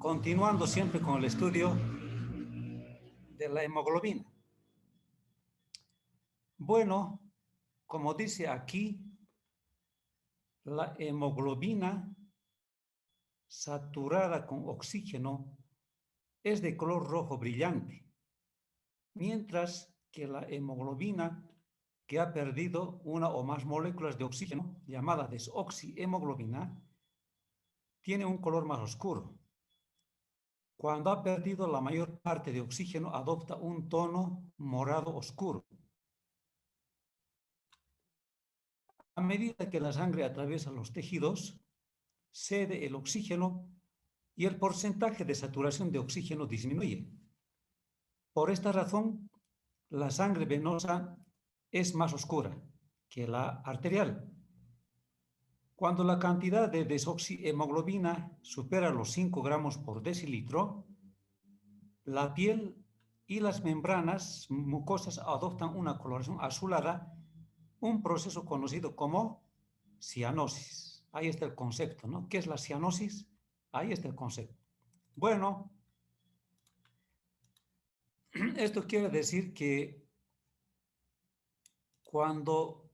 Continuando siempre con el estudio de la hemoglobina. Bueno, como dice aquí, la hemoglobina saturada con oxígeno es de color rojo brillante, mientras que la hemoglobina que ha perdido una o más moléculas de oxígeno, llamada desoxihemoglobina, tiene un color más oscuro. Cuando ha perdido la mayor parte de oxígeno, adopta un tono morado oscuro. A medida que la sangre atraviesa los tejidos, cede el oxígeno y el porcentaje de saturación de oxígeno disminuye. Por esta razón, la sangre venosa es más oscura que la arterial. Cuando la cantidad de desoxihemoglobina supera los 5 gramos por decilitro, la piel y las membranas mucosas adoptan una coloración azulada, un proceso conocido como cianosis. Ahí está el concepto, ¿no? ¿Qué es la cianosis? Ahí está el concepto. Bueno, esto quiere decir que cuando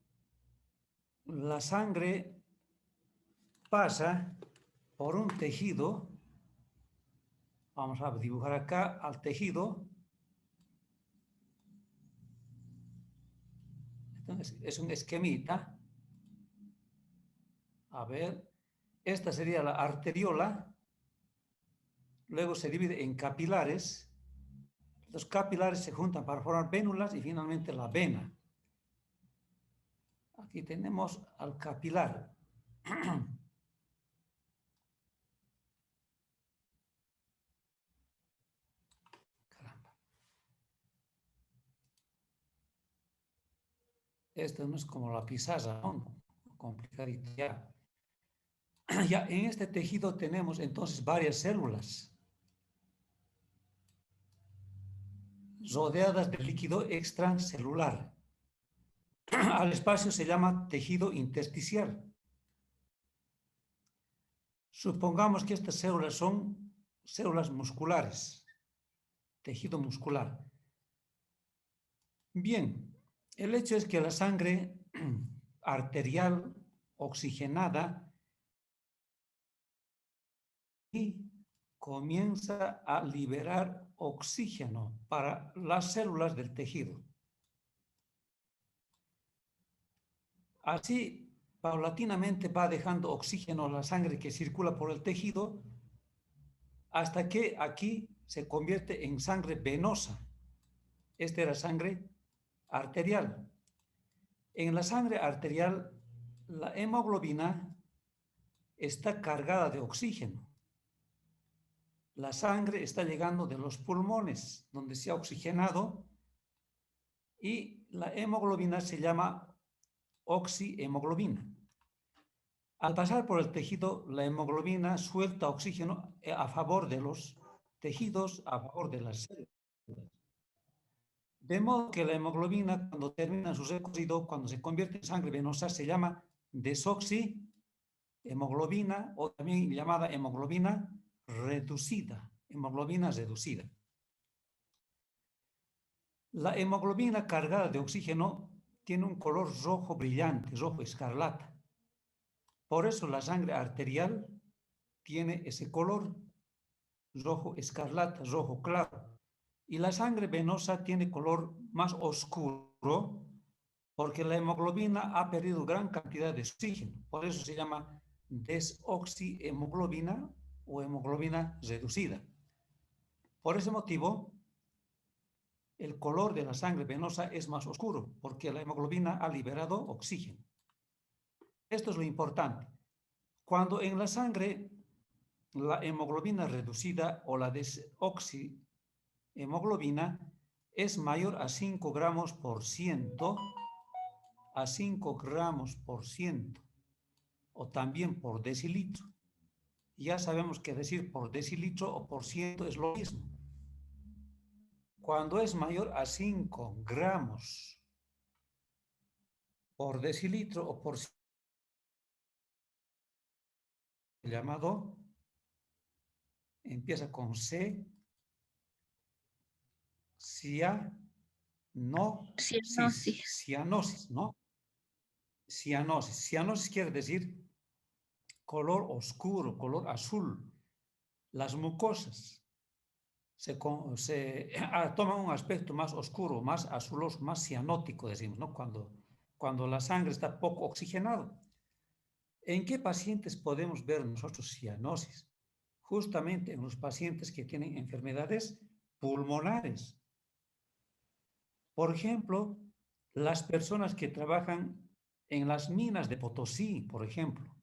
la sangre pasa por un tejido, vamos a dibujar acá al tejido, entonces es un esquemita. A ver, esta sería la arteriola, luego se divide en capilares, los capilares se juntan para formar vénulas y finalmente la vena. Aquí tenemos al capilar. Caramba. Esto no es como la pizarra, ¿no? Complicadito ya. Ya en este tejido tenemos entonces varias células rodeadas de líquido extracelular. Al espacio se llama tejido intersticial. Supongamos que estas células son células musculares, tejido muscular. Bien, el hecho es que la sangre arterial oxigenada y comienza a liberar oxígeno para las células del tejido. Así, paulatinamente va dejando oxígeno a la sangre que circula por el tejido hasta que aquí se convierte en sangre venosa. Esta era sangre arterial. En la sangre arterial, la hemoglobina está cargada de oxígeno. La sangre está llegando de los pulmones, donde se ha oxigenado, y la hemoglobina se llama oxihemoglobina. Al pasar por el tejido, la hemoglobina suelta oxígeno a favor de los tejidos, a favor de las células. De modo que la hemoglobina, cuando termina su recorrido, cuando se convierte en sangre venosa, se llama desoxihemoglobina o también llamada hemoglobina reducida. Hemoglobina reducida. La hemoglobina cargada de oxígeno tiene un color rojo brillante, rojo escarlata. Por eso la sangre arterial tiene ese color rojo escarlata, rojo claro. Y la sangre venosa tiene color más oscuro porque la hemoglobina ha perdido gran cantidad de oxígeno. Por eso se llama desoxihemoglobina o hemoglobina reducida. Por ese motivo, el color de la sangre venosa es más oscuro porque la hemoglobina ha liberado oxígeno. Esto es lo importante. Cuando en la sangre la hemoglobina reducida o la desoxihemoglobina es mayor a 5 gramos por ciento, o también por decilitro. Ya sabemos que decir por decilitro o por ciento es lo mismo. Cuando es mayor a 5 gramos por decilitro o por ciento, llamado empieza con C, cianosis, ¿no? Cianosis quiere decir color oscuro, color azul. Las mucosas toman un aspecto más oscuro, más azuloso, más cianótico, decimos, ¿no? Cuando la sangre está poco oxigenada. ¿En qué pacientes podemos ver nosotros cianosis? Justamente en los pacientes que tienen enfermedades pulmonares. Por ejemplo, las personas que trabajan en las minas de Potosí, por ejemplo,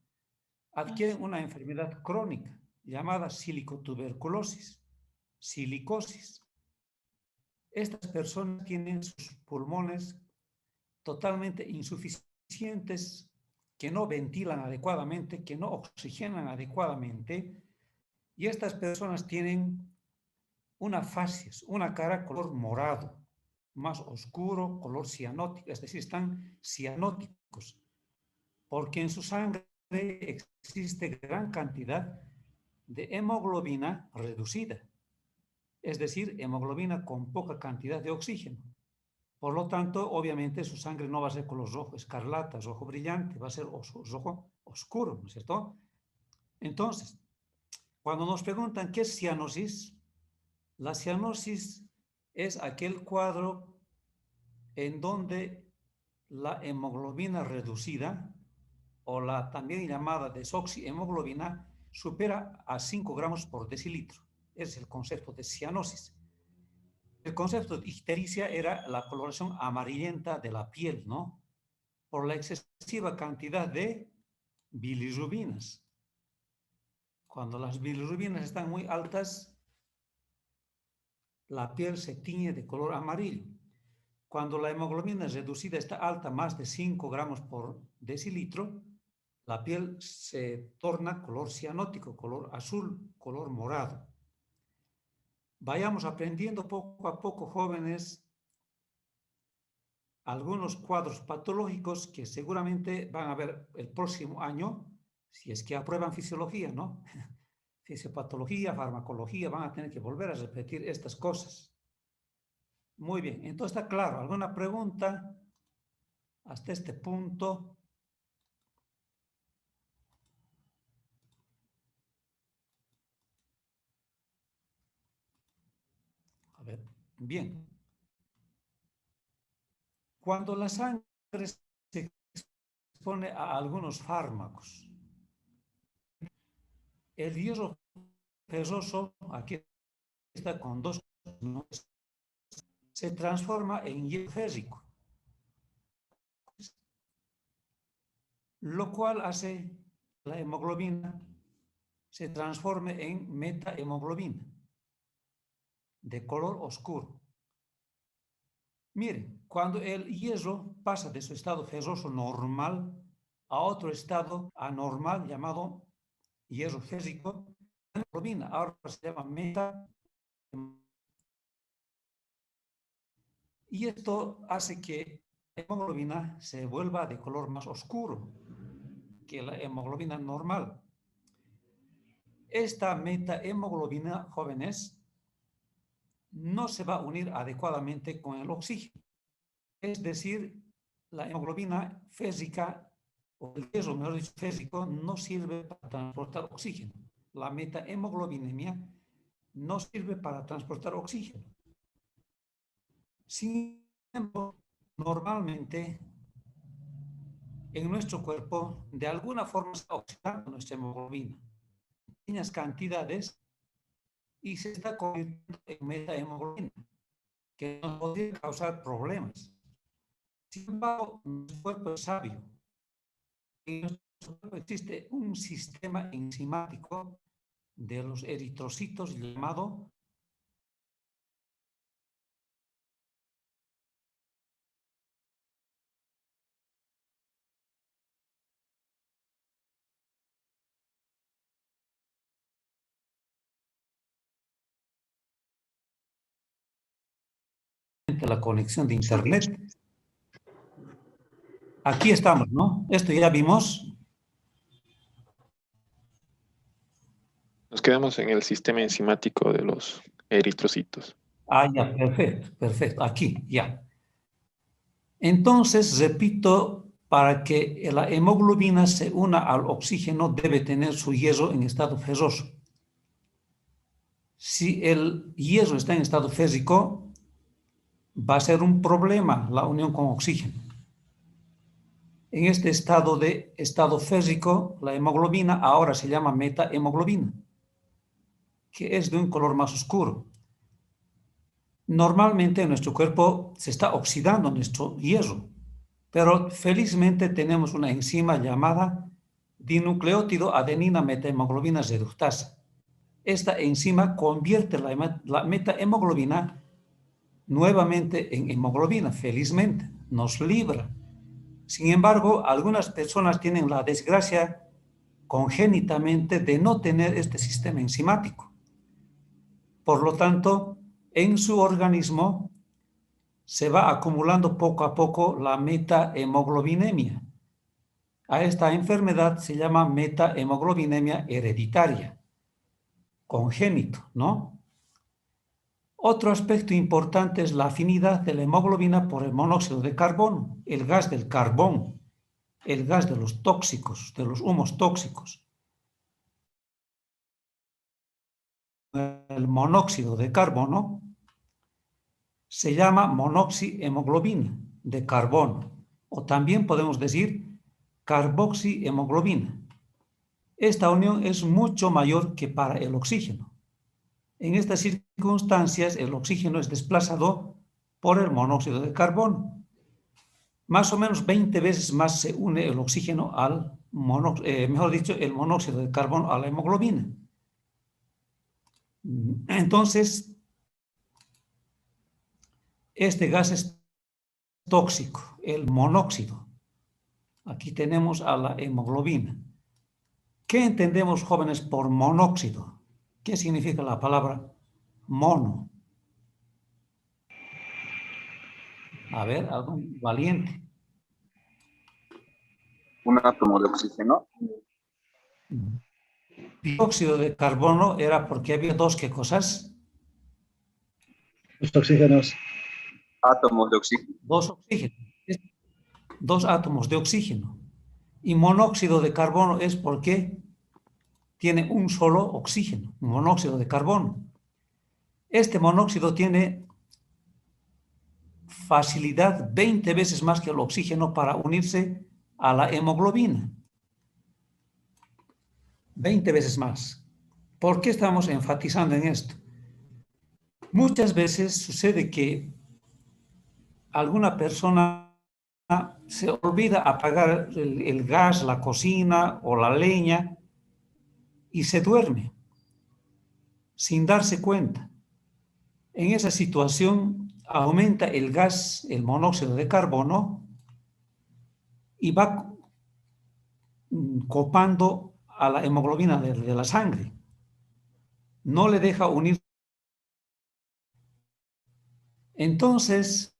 adquieren una enfermedad crónica llamada silicotuberculosis, silicosis. Estas personas tienen sus pulmones totalmente insuficientes, que no ventilan adecuadamente, que no oxigenan adecuadamente, y estas personas tienen una facies, una cara color morado, más oscuro, color cianótico, es decir, están cianóticos, porque en su sangre existe gran cantidad de hemoglobina reducida, es decir, hemoglobina con poca cantidad de oxígeno. Por lo tanto, obviamente, su sangre no va a ser color rojo escarlata, rojo brillante, va a ser rojo oscuro, ¿no es cierto? Entonces, cuando nos preguntan qué es cianosis, la cianosis es aquel cuadro en donde la hemoglobina reducida, o la también llamada desoxihemoglobina, supera a 5 gramos por decilitro. Ese es el concepto de cianosis. El concepto de ictericia era la coloración amarillenta de la piel, ¿no? Por la excesiva cantidad de bilirrubinas. Cuando las bilirrubinas están muy altas, la piel se tiñe de color amarillo. Cuando la hemoglobina reducida está alta, más de 5 gramos por decilitro, la piel se torna color cianótico, color azul, color morado. Vayamos aprendiendo poco a poco, jóvenes, algunos cuadros patológicos que seguramente van a ver el próximo año, si es que aprueban fisiología, ¿no? Fisiopatología, farmacología, van a tener que volver a repetir estas cosas. Muy bien, entonces está claro. ¿Alguna pregunta hasta este punto? A ver, bien. Cuando la sangre se expone a algunos fármacos, el hierro ferroso, aquí está con dos, se transforma en hierro férrico, lo cual hace que la hemoglobina se transforme en metahemoglobina, de color oscuro. Miren, cuando el hierro pasa de su estado ferroso normal a otro estado anormal llamado hierro férrico, la hemoglobina ahora se llama metahemoglobina. Y esto hace que la hemoglobina se vuelva de color más oscuro que la hemoglobina normal. Esta metahemoglobina, jóvenes, no se va a unir adecuadamente con el oxígeno. Es decir, la hemoglobina férrica, o el hierro, mejor dicho, férrico, no sirve para transportar oxígeno. La metahemoglobinemia no sirve para transportar oxígeno. Sin embargo, normalmente en nuestro cuerpo, de alguna forma se está oxidando nuestra hemoglobina en pequeñas cantidades y se está convirtiendo en metahemoglobina, que nos podría causar problemas. Sin embargo, nuestro cuerpo es sabio. En nuestro cuerpo existe un sistema enzimático de los eritrocitos llamado la conexión de internet. Aquí estamos, ¿no? Esto ya vimos. Nos quedamos en el sistema enzimático de los eritrocitos. Ah, ya, perfecto, perfecto. Aquí, ya. Entonces, repito, para que la hemoglobina se una al oxígeno debe tener su hierro en estado ferroso. Si el hierro está en estado férrico, va a ser un problema la unión con oxígeno. En este estado férrico, la hemoglobina ahora se llama metahemoglobina, que es de un color más oscuro. Normalmente en nuestro cuerpo se está oxidando nuestro hierro, pero felizmente tenemos una enzima llamada dinucleótido adenina metahemoglobina reductasa. Esta enzima convierte la metahemoglobina nuevamente en hemoglobina, felizmente, nos libra. Sin embargo, algunas personas tienen la desgracia congénitamente de no tener este sistema enzimático. Por lo tanto, en su organismo se va acumulando poco a poco la metahemoglobinemia. A esta enfermedad se llama metahemoglobinemia hereditaria, congénito, ¿no? Otro aspecto importante es la afinidad de la hemoglobina por el monóxido de carbono, el gas del carbón, el gas de los tóxicos, de los humos tóxicos. El monóxido de carbono se llama monoxihemoglobina de carbono, o también podemos decir carboxihemoglobina. Esta unión es mucho mayor que para el oxígeno. En estas circunstancias, el oxígeno es desplazado por el monóxido de carbono. Más o menos 20 veces más se une el oxígeno al el monóxido de carbono a la hemoglobina. Entonces, este gas es tóxico, el monóxido. Aquí tenemos a la hemoglobina. ¿Qué entendemos, jóvenes, por monóxido? ¿Qué significa la palabra mono? A ver, algún valiente. Un átomo de oxígeno. Dióxido de carbono era porque había dos, ¿qué cosas? Los oxígenos. Átomos de oxígeno. Dos oxígenos. Dos átomos de oxígeno. Y monóxido de carbono es porque tiene un solo oxígeno, monóxido de carbono. Este monóxido tiene facilidad 20 veces más que el oxígeno para unirse a la hemoglobina. 20 veces más. ¿Por qué estamos enfatizando en esto? Muchas veces sucede que alguna persona se olvida apagar el gas, la cocina o la leña y se duerme sin darse cuenta. En esa situación aumenta el gas, el monóxido de carbono, y va copando a la hemoglobina de la sangre. No le deja unir. Entonces,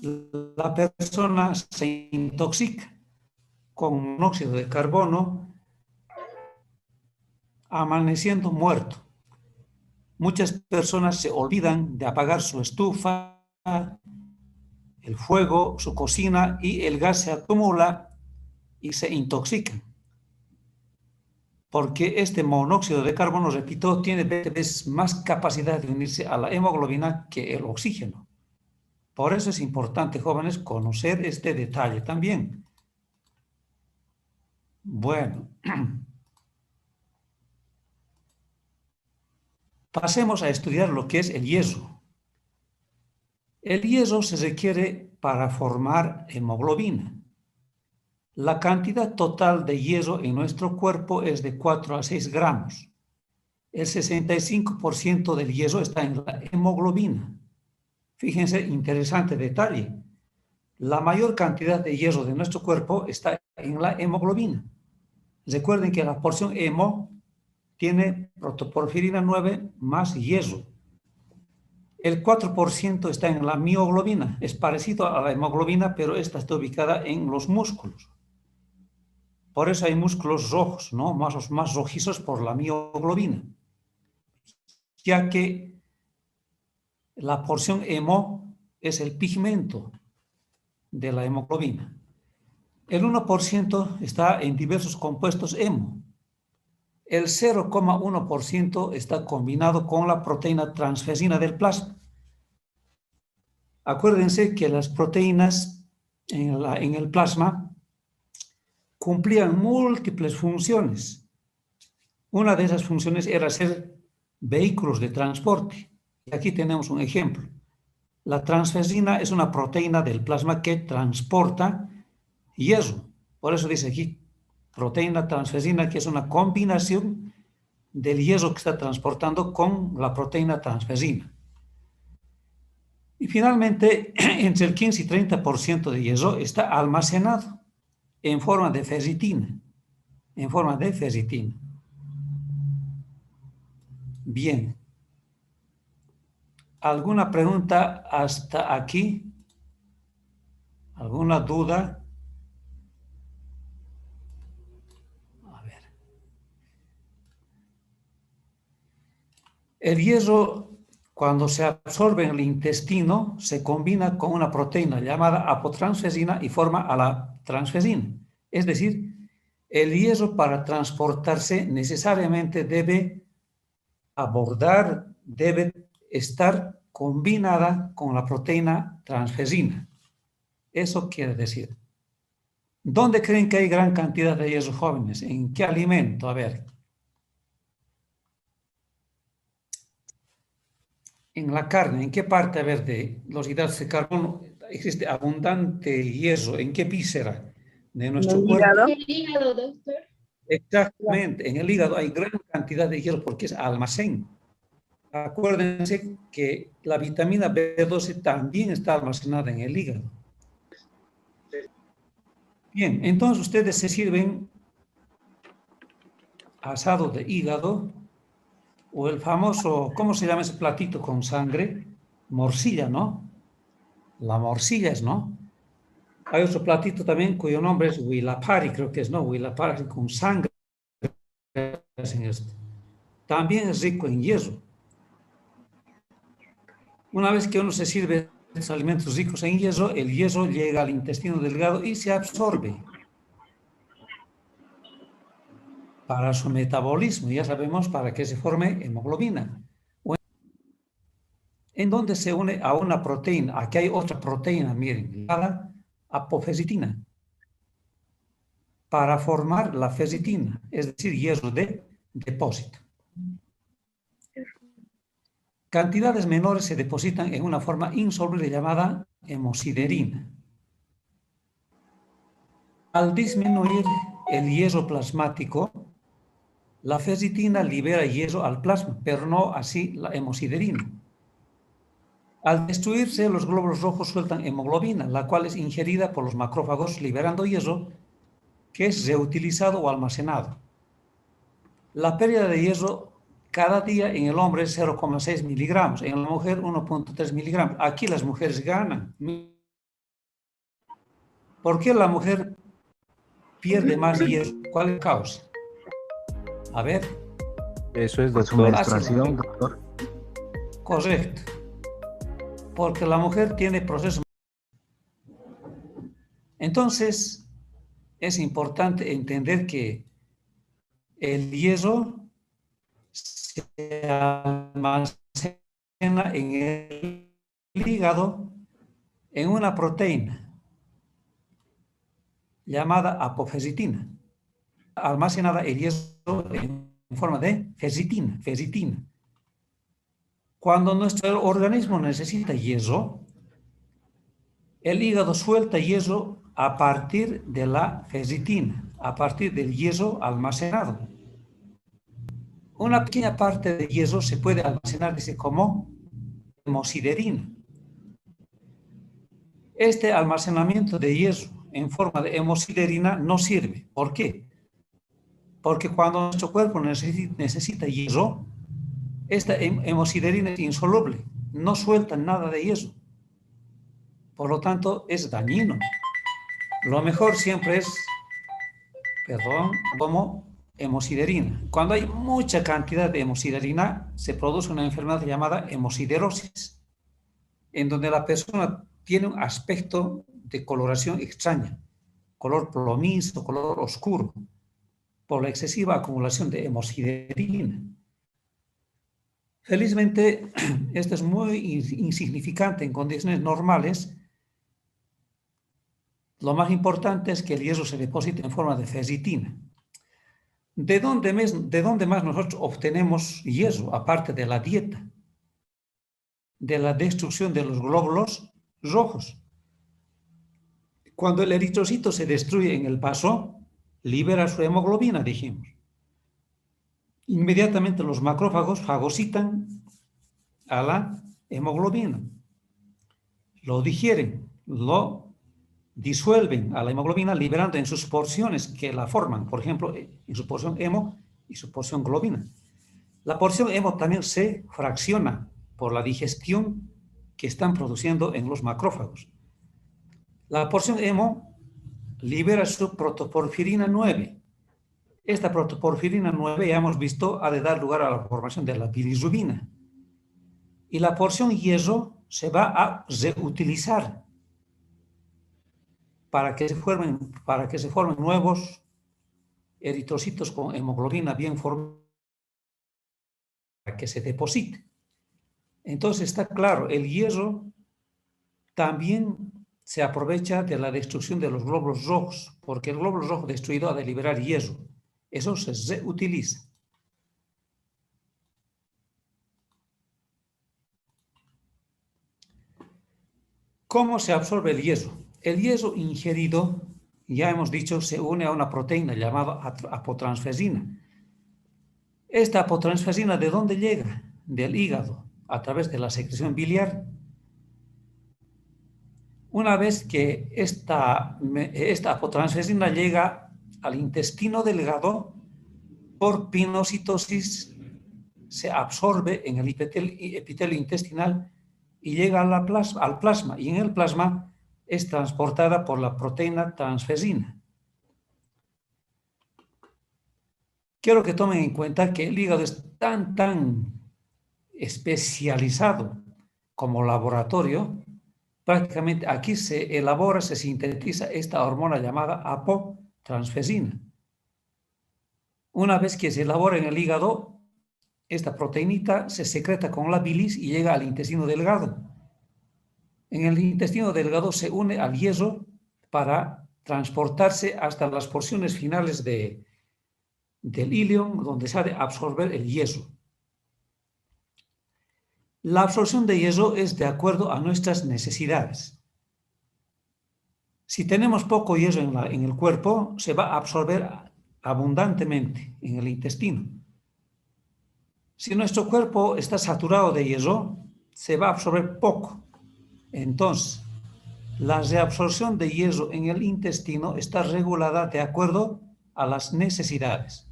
la persona se intoxica con monóxido de carbono, amaneciendo muerto. Muchas personas se olvidan de apagar su estufa, el fuego, su cocina, y el gas se acumula y se intoxican. Porque este monóxido de carbono, repito, tiene 20 veces más capacidad de unirse a la hemoglobina que el oxígeno. Por eso es importante, jóvenes, conocer este detalle también. Bueno, pasemos a estudiar lo que es el hierro. El hierro se requiere para formar hemoglobina. La cantidad total de hierro en nuestro cuerpo es de 4 a 6 gramos. El 65% del hierro está en la hemoglobina. Fíjense, interesante detalle. La mayor cantidad de hierro de nuestro cuerpo está en la hemoglobina. Recuerden que la porción hemo tiene protoporfirina 9 más hierro. El 4% está en la mioglobina. Es parecido a la hemoglobina, pero esta está ubicada en los músculos. Por eso hay músculos rojos, ¿no? Más rojizos por la mioglobina, ya que la porción hemo es el pigmento de la hemoglobina. El 1% está en diversos compuestos hemo. El 0,1% está combinado con la proteína transferrina del plasma. Acuérdense que las proteínas en el plasma cumplían múltiples funciones. Una de esas funciones era ser vehículos de transporte. Y aquí tenemos un ejemplo. La transferrina es una proteína del plasma que transporta hierro. Por eso dice aquí, proteína transferrina, que es una combinación del hierro que está transportando con la proteína transferrina. Y finalmente, entre el 15 y 30% de hierro está almacenado en forma de ferritina. En forma de ferritina. Bien. ¿Alguna pregunta hasta aquí? ¿Alguna duda? A ver. El hierro, cuando se absorbe en el intestino, se combina con una proteína llamada apotransferina y forma a la transferina. Es decir, el hierro para transportarse necesariamente debe estar combinada con la proteína transferina. Eso quiere decir, ¿dónde creen que hay gran cantidad de hierro, jóvenes? ¿En qué alimento? A ver. En la carne, ¿en qué parte, a ver, de los hidratos de carbono existe abundante hierro? ¿En qué víscera de nuestro cuerpo? En el hígado, doctor. Exactamente, en el hígado hay gran cantidad de hierro porque es almacén. Acuérdense que la vitamina B12 también está almacenada en el hígado. Bien, entonces ustedes se sirven asado de hígado o el famoso, ¿cómo se llama ese platito con sangre? Morcilla, ¿no? La morcilla es, ¿no? Hay otro platito también cuyo nombre es huilapari, creo que es, ¿no? Huilapari con sangre. También es rico en hierro. Una vez que uno se sirve estos alimentos ricos en hierro, el hierro llega al intestino delgado y se absorbe para su metabolismo. Ya sabemos para qué se forme hemoglobina. En donde se une a una proteína. Aquí hay otra proteína, miren, la apofesitina, para formar la ferritina, es decir, hierro de depósito. Cantidades menores se depositan en una forma insoluble llamada hemosiderina. Al disminuir el hierro plasmático, la ferritina libera hierro al plasma, pero no así la hemosiderina. Al destruirse, los glóbulos rojos sueltan hemoglobina, la cual es ingerida por los macrófagos liberando hierro, que es reutilizado o almacenado. La pérdida de hierro cada día en el hombre es 0,6 miligramos, en la mujer 1,3 miligramos. Aquí las mujeres ganan. ¿Por qué la mujer pierde más hierro? ¿Cuál es la causa? A ver. Eso es, Por su doctor. menstruación, doctor. Correcto. Porque la mujer tiene procesos. Entonces, es importante entender que el hierro se almacena en el hígado en una proteína llamada apofesitina, almacenada el hierro en forma de ferritina. Cuando nuestro organismo necesita hierro, el hígado suelta hierro a partir de la ferritina, a partir del hierro almacenado. Una pequeña parte de hierro se puede almacenar como hemosiderina. Este almacenamiento de hierro en forma de hemosiderina no sirve. ¿Por qué? Porque cuando nuestro cuerpo necesita hierro, esta hemosiderina es insoluble, no suelta nada de hierro. Por lo tanto, es dañino. Lo mejor siempre es como hemosiderina. Cuando hay mucha cantidad de hemosiderina, se produce una enfermedad llamada hemosiderosis, en donde la persona tiene un aspecto de coloración extraña, color plomizo, color oscuro, por la excesiva acumulación de hemosiderina. Felizmente, esto es muy insignificante en condiciones normales. Lo más importante es que el yeso se deposite en forma de ferritina. ¿De dónde más nosotros obtenemos yeso, aparte de la dieta? De la destrucción de los glóbulos rojos. Cuando el eritrocito se destruye en el vaso, libera su hemoglobina, dijimos. Inmediatamente los macrófagos fagocitan a la hemoglobina. Lo digieren, lo disuelven a la hemoglobina, liberando en sus porciones que la forman, por ejemplo, en su porción hemo y su porción globina. La porción hemo también se fracciona por la digestión que están produciendo en los macrófagos. La porción hemo libera su protoporfirina 9. Esta protoporfirina 9, ya hemos visto, ha de dar lugar a la formación de la bilirrubina. Y la porción yeso se va a reutilizar para que se formen nuevos eritrocitos con hemoglobina bien formada, para que se deposite. Entonces está claro, el yeso también se aprovecha de la destrucción de los glóbulos rojos, porque el glóbulo rojo destruido ha de liberar yeso. Eso se reutiliza. ¿Cómo se absorbe el yeso? El yeso ingerido, ya hemos dicho, se une a una proteína llamada apotransferina. Esta apotransferina, ¿de dónde llega? Del hígado, a través de la secreción biliar. Una vez que esta apotransferina llega al intestino delgado, por pinocitosis se absorbe en el epitelio intestinal y llega al plasma, y en el plasma es transportada por la proteína transferina. Quiero que tomen en cuenta que el hígado es tan especializado como laboratorio. Prácticamente aquí se elabora, se sintetiza esta hormona llamada apotransferina. Una vez que se elabora en el hígado, esta proteinita se secreta con la bilis y llega al intestino delgado. En el intestino delgado se une al yeso para transportarse hasta las porciones finales del ilion, donde se ha de absorber el yeso. La absorción de yeso es de acuerdo a nuestras necesidades. Si tenemos poco yeso en el cuerpo, se va a absorber abundantemente en el intestino. Si nuestro cuerpo está saturado de yeso, se va a absorber poco. Entonces, la reabsorción de yeso en el intestino está regulada de acuerdo a las necesidades.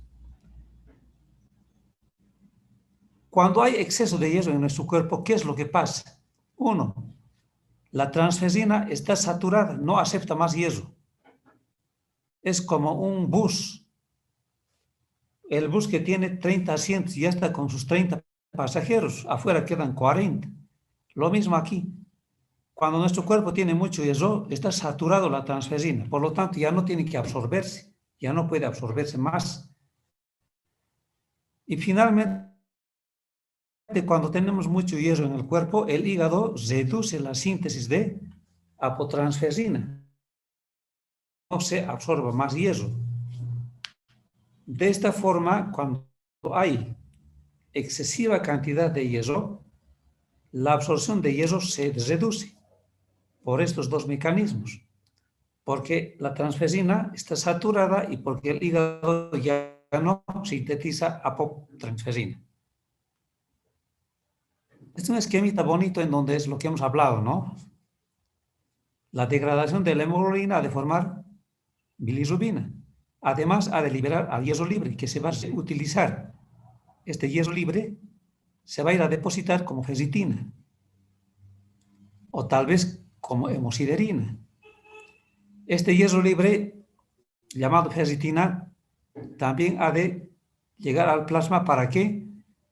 Cuando hay exceso de yeso en nuestro cuerpo, ¿qué es lo que pasa? 1. La transferina está saturada, no acepta más yeso. Es como un bus. El bus que tiene 30 asientos y ya está con sus 30 pasajeros. Afuera quedan 40. Lo mismo aquí. Cuando nuestro cuerpo tiene mucho yeso, está saturado la transferina. Por lo tanto, ya no tiene que absorberse. Ya no puede absorberse más. Y finalmente, cuando tenemos mucho yeso en el cuerpo, el hígado reduce la síntesis de apotransferina. No se absorbe más yeso. De esta forma, cuando hay excesiva cantidad de yeso, la absorción de yeso se reduce por estos dos mecanismos. Porque la transferina está saturada y porque el hígado ya no sintetiza apotransferina. Este es un esquemita bonito en donde es lo que hemos hablado, ¿no? La degradación de la hemoglobina ha de formar bilirrubina. Además, ha de liberar al yeso libre, que se va a utilizar. Este yeso libre se va a ir a depositar como ferritina. O tal vez como hemosiderina. Este yeso libre llamado ferritina, también ha de llegar al plasma. ¿Para qué?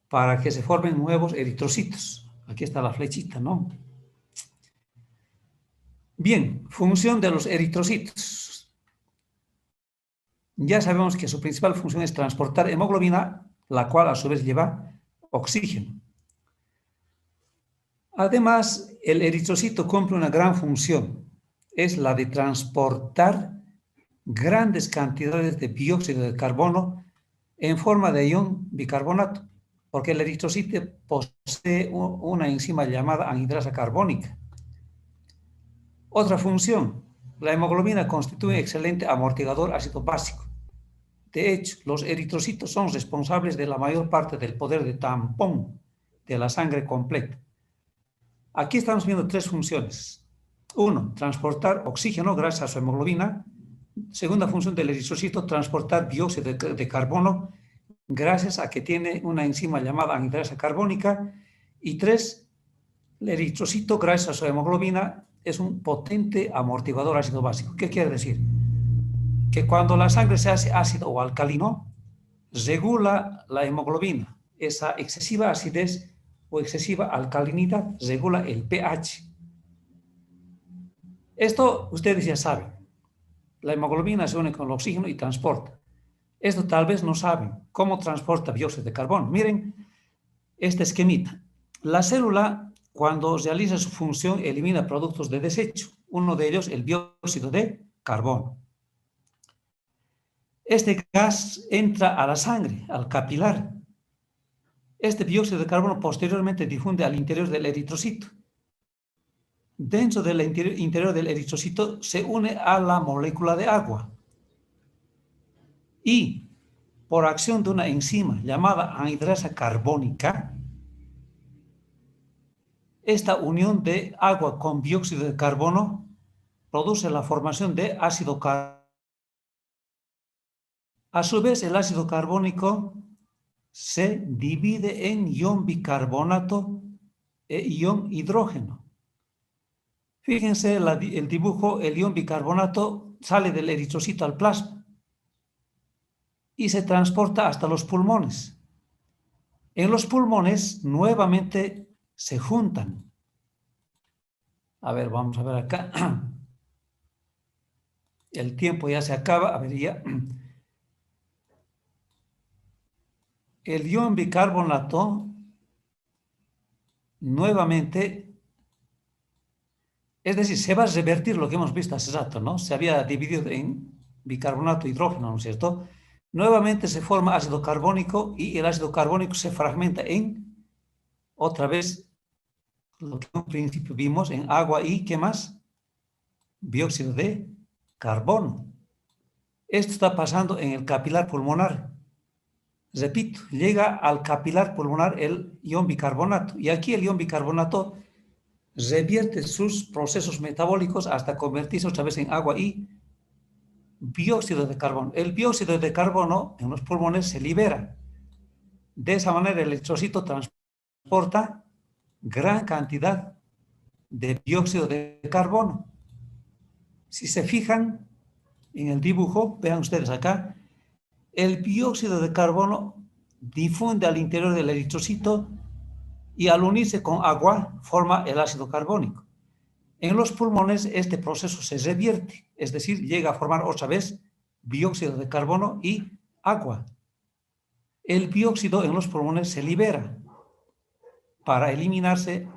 Para que se formen nuevos eritrocitos. Aquí está la flechita, ¿no? Bien, función de los eritrocitos. Ya sabemos que su principal función es transportar hemoglobina, la cual a su vez lleva oxígeno. Además, el eritrocito cumple una gran función, es la de transportar grandes cantidades de dióxido de carbono en forma de ion bicarbonato, porque el eritrocito posee una enzima llamada anhidrasa carbónica. Otra función, la hemoglobina constituye un excelente amortiguador ácido básico. De hecho, los eritrocitos son responsables de la mayor parte del poder de tampón de la sangre completa. Aquí estamos viendo tres funciones. Uno, transportar oxígeno gracias a su hemoglobina. Segunda función del eritrocito, transportar dióxido de carbono gracias a que tiene una enzima llamada anhidrasa carbónica. Y tres, el eritrocito, gracias a su hemoglobina, es un potente amortiguador ácido básico. ¿Qué quiere decir? Que cuando la sangre se hace ácido o alcalino, regula la hemoglobina. Esa excesiva acidez o excesiva alcalinidad regula el pH. Esto ustedes ya saben. La hemoglobina se une con el oxígeno y transporta. Esto tal vez no saben. ¿Cómo transporta dióxido de carbono? Miren este esquemita. La célula, cuando realiza su función, elimina productos de desecho. Uno de ellos, el dióxido de carbono. Este gas entra a la sangre, al capilar. Este dióxido de carbono posteriormente difunde al interior del eritrocito. Dentro del interior del eritrocito se une a la molécula de agua. Y por acción de una enzima llamada anhidrasa carbónica, esta unión de agua con dióxido de carbono produce la formación de ácido carbónico. A su vez, el ácido carbónico se divide en ion bicarbonato e ion hidrógeno. Fíjense el dibujo, el ion bicarbonato sale del eritrocito al plasma y se transporta hasta los pulmones. En los pulmones nuevamente se juntan. A ver, vamos a ver acá. El tiempo ya se acaba. A ver, ya. El ion bicarbonato nuevamente, es decir, se va a revertir lo que hemos visto hace rato, ¿no? Se había dividido en bicarbonato e hidrógeno, ¿no es cierto? Nuevamente se forma ácido carbónico y el ácido carbónico se fragmenta en, otra vez, lo que en un principio vimos, en agua y, ¿qué más? Dióxido de carbono. Esto está pasando en el capilar pulmonar. Repito, llega al capilar pulmonar el ion bicarbonato y aquí el ion bicarbonato revierte sus procesos metabólicos hasta convertirse otra vez en agua y dióxido de carbono. El dióxido de carbono en los pulmones se libera. De esa manera el eritrocito transporta gran cantidad de dióxido de carbono. Si se fijan en el dibujo, vean ustedes acá, el dióxido de carbono difunde al interior del eritrocito y al unirse con agua forma el ácido carbónico. En los pulmones este proceso se revierte, es decir, llega a formar otra vez dióxido de carbono y agua. El dióxido en los pulmones se libera para eliminarse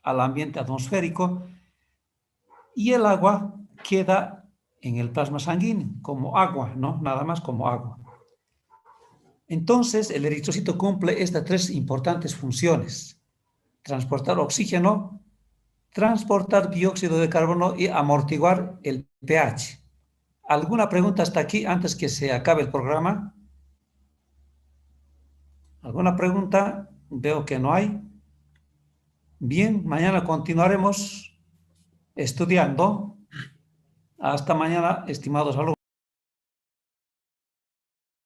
al ambiente atmosférico y el agua queda en el plasma sanguíneo como agua, ¿no? Nada más como agua. Entonces, el eritrocito cumple estas tres importantes funciones: transportar oxígeno, transportar dióxido de carbono y amortiguar el pH. ¿Alguna pregunta hasta aquí antes que se acabe el programa? ¿Alguna pregunta? Veo que no hay. Bien, mañana continuaremos estudiando. Hasta mañana, estimados alumnos.